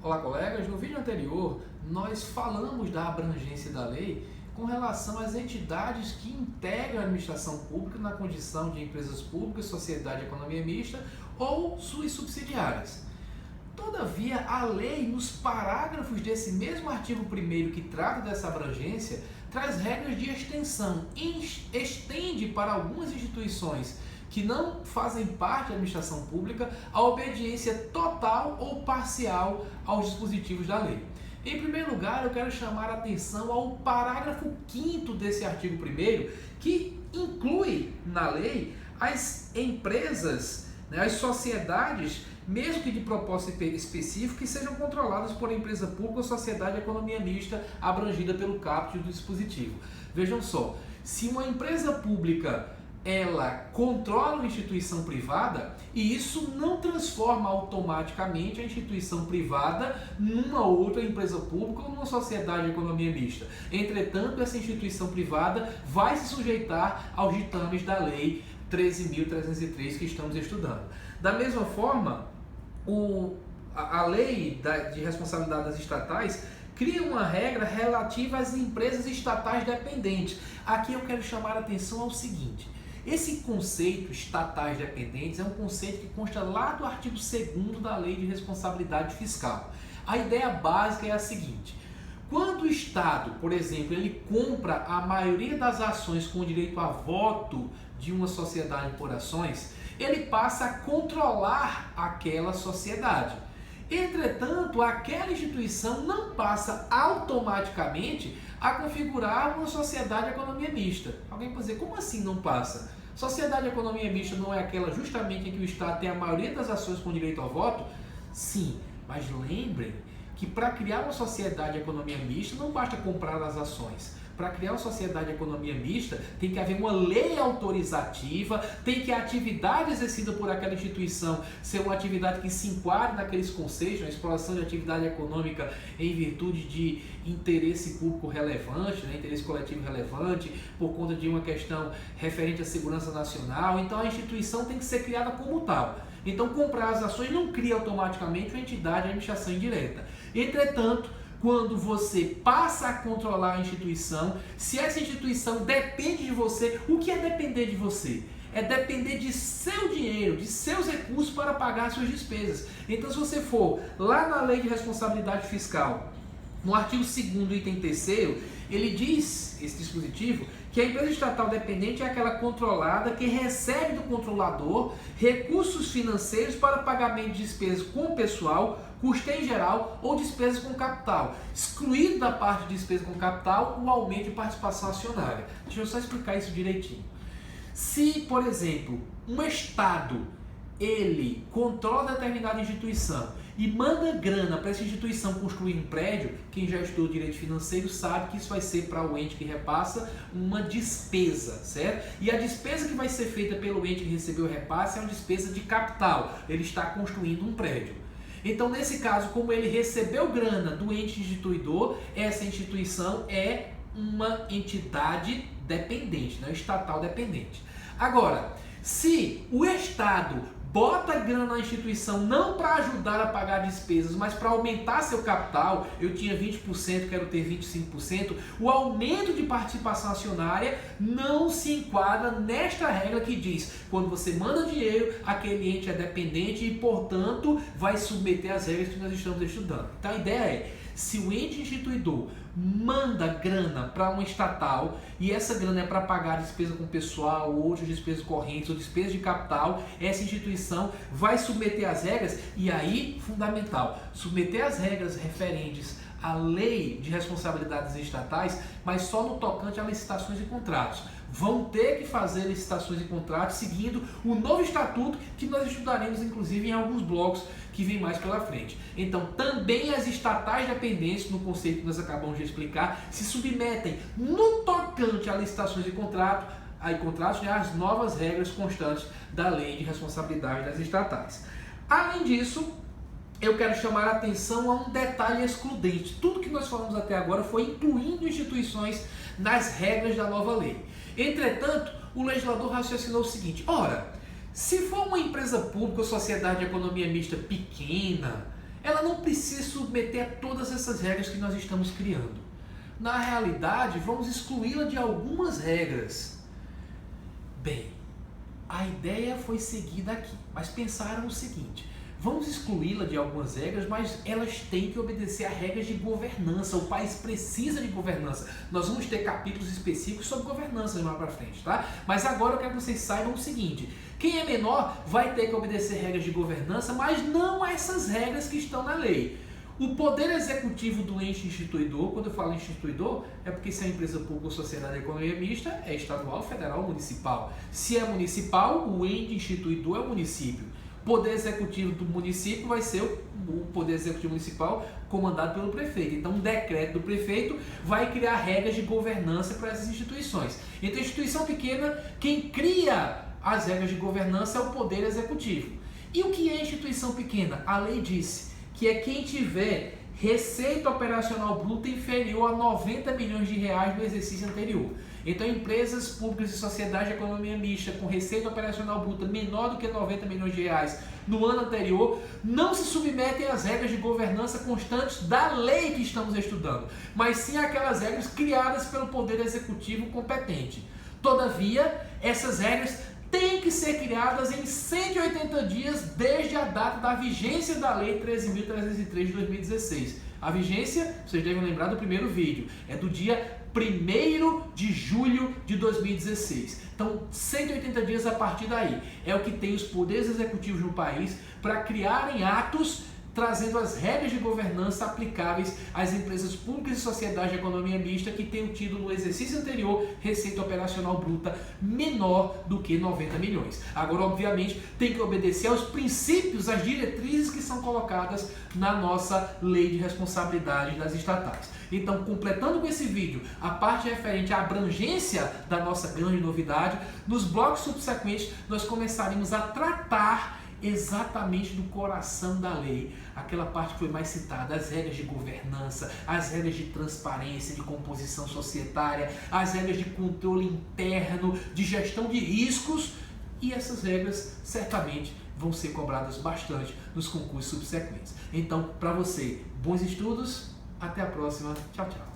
Olá, colegas. No vídeo anterior, nós falamos da abrangência da lei com relação às entidades que integram a administração pública na condição de empresas públicas, sociedade de economia mista ou suas subsidiárias. Todavia, a lei, nos parágrafos desse mesmo artigo 1º que trata dessa abrangência, traz regras de extensão e estende para algumas instituições que não fazem parte da administração pública a obediência total ou parcial aos dispositivos da lei. Em primeiro lugar, eu quero chamar a atenção ao parágrafo 5º desse artigo 1º, que inclui na lei as empresas, as sociedades, mesmo que de propósito específico, que sejam controladas por empresa pública ou sociedade de economia mista abrangida pelo caput do dispositivo. Vejam só, se uma empresa pública ela controla uma instituição privada, e isso não transforma automaticamente a instituição privada numa outra empresa pública ou numa sociedade de economia mista. Entretanto, essa instituição privada vai se sujeitar aos ditames da Lei 13.303 que estamos estudando. Da mesma forma, a Lei de Responsabilidade das Estatais cria uma regra relativa às empresas estatais dependentes. Aqui eu quero chamar a atenção ao seguinte: esse conceito estatais dependentes é um conceito que consta lá do artigo 2º da Lei de Responsabilidade Fiscal. A ideia básica é a seguinte: quando o Estado, por exemplo, ele compra a maioria das ações com direito a voto de uma sociedade por ações, ele passa a controlar aquela sociedade. Entretanto, aquela instituição não passa automaticamente a configurar uma sociedade de economia mista. Alguém pode dizer, como assim não passa? Sociedade de economia mista não é aquela justamente em que o Estado tem a maioria das ações com direito ao voto? Sim, mas lembrem que para criar uma sociedade de economia mista não basta comprar as ações. Para criar uma sociedade de economia mista, tem que haver uma lei autorizativa, tem que a atividade exercida por aquela instituição ser uma atividade que se enquadre naqueles conceitos, a exploração de atividade econômica em virtude de interesse público relevante, interesse coletivo relevante, por conta de uma questão referente à segurança nacional. Então a instituição tem que ser criada como tal. Então comprar as ações não cria automaticamente uma entidade de administração indireta. Entretanto, quando você passa a controlar a instituição, se essa instituição depende de você, o que é depender de você? É depender de seu dinheiro, de seus recursos para pagar suas despesas. Então, se você for lá na Lei de Responsabilidade Fiscal, no artigo 2º, item 3º, ele diz, esse dispositivo, que a empresa estatal dependente é aquela controlada que recebe do controlador recursos financeiros para pagamento de despesas com pessoal, custeio geral ou despesas com capital, excluído da parte de despesa com capital o aumento de participação acionária. Deixa eu só explicar isso direitinho. Se, por exemplo, um Estado ele controla determinada instituição e manda grana para essa instituição construir um prédio, quem já estudou direito financeiro sabe que isso vai ser para o ente que repassa uma despesa, certo? E a despesa que vai ser feita pelo ente que recebeu o repasse é uma despesa de capital, ele está construindo um prédio. Então, nesse caso, como ele recebeu grana do ente instituidor, essa instituição é uma entidade dependente, não estatal dependente. Agora, se o Estado bota grana na instituição não para ajudar a pagar despesas, mas para aumentar seu capital, eu tinha 20%, quero ter 25%, o aumento de participação acionária não se enquadra nesta regra que diz, quando você manda dinheiro, aquele ente é dependente e, portanto, vai submeter às regras que nós estamos estudando. Então a ideia é, se o ente instituidor manda grana para uma estatal e essa grana é para pagar despesa com pessoal, ou outras despesas correntes, ou despesas de capital, essa instituição vai submeter as regras, e aí, fundamental, submeter as regras referentes à Lei de Responsabilidades Estatais, mas só no tocante a licitações e contratos. Vão ter que fazer licitações e contratos seguindo o novo estatuto que nós estudaremos, inclusive, em alguns blocos que vem mais pela frente. Então, também as estatais dependentes, no conceito que nós acabamos de explicar, se submetem no tocante a licitações e contratos, às novas regras constantes da Lei de Responsabilidade das Estatais. Além disso, eu quero chamar a atenção a um detalhe excludente. Tudo que nós falamos até agora foi incluindo instituições nas regras da nova lei. Entretanto, o legislador raciocinou o seguinte: ora, se for uma empresa pública ou sociedade de economia mista pequena, ela não precisa submeter a todas essas regras que nós estamos criando. Na realidade, vamos excluí-la de algumas regras. Bem, a ideia foi seguida aqui, mas pensaram o seguinte: vamos excluí-la de algumas regras, mas elas têm que obedecer a regras de governança. O país precisa de governança. Nós vamos ter capítulos específicos sobre governança mais para frente, tá? Mas agora eu quero que vocês saibam o seguinte: quem é menor vai ter que obedecer regras de governança, mas não a essas regras que estão na lei. O poder executivo do ente instituidor, quando eu falo instituidor, é porque se é empresa pública ou sociedade de economia mista, é estadual, federal ou municipal. Se é municipal, o ente instituidor é o município. Poder executivo do município vai ser o poder executivo municipal comandado pelo prefeito. Então, um decreto do prefeito vai criar regras de governança para essas instituições. Então, instituição pequena, quem cria as regras de governança é o poder executivo. E o que é instituição pequena? A lei disse que é quem tiver receita operacional bruta inferior a 90 milhões de reais no exercício anterior. Então, empresas públicas e sociedades de economia mista com receita operacional bruta menor do que 90 milhões de reais no ano anterior não se submetem às regras de governança constantes da lei que estamos estudando, mas sim àquelas regras criadas pelo Poder Executivo competente. Todavia, essas regras têm que ser criadas em 180 dias desde a data da vigência da Lei 13.303 de 2016. A vigência, vocês devem lembrar do primeiro vídeo, é do dia 1º de julho de 2016. Então, 180 dias a partir daí. É o que tem os poderes executivos no país para criarem atos trazendo as regras de governança aplicáveis às empresas públicas e sociedades de economia mista que tenham tido no exercício anterior receita operacional bruta menor do que 90 milhões. Agora, obviamente, tem que obedecer aos princípios, às diretrizes que são colocadas na nossa lei de responsabilidade das estatais. Então, completando com esse vídeo a parte referente à abrangência da nossa grande novidade, nos blocos subsequentes nós começaremos a tratar exatamente do coração da lei, aquela parte que foi mais citada, as regras de governança, as regras de transparência, de composição societária, as regras de controle interno, de gestão de riscos, e essas regras certamente vão ser cobradas bastante nos concursos subsequentes. Então, para você, bons estudos, até a próxima, tchau, tchau.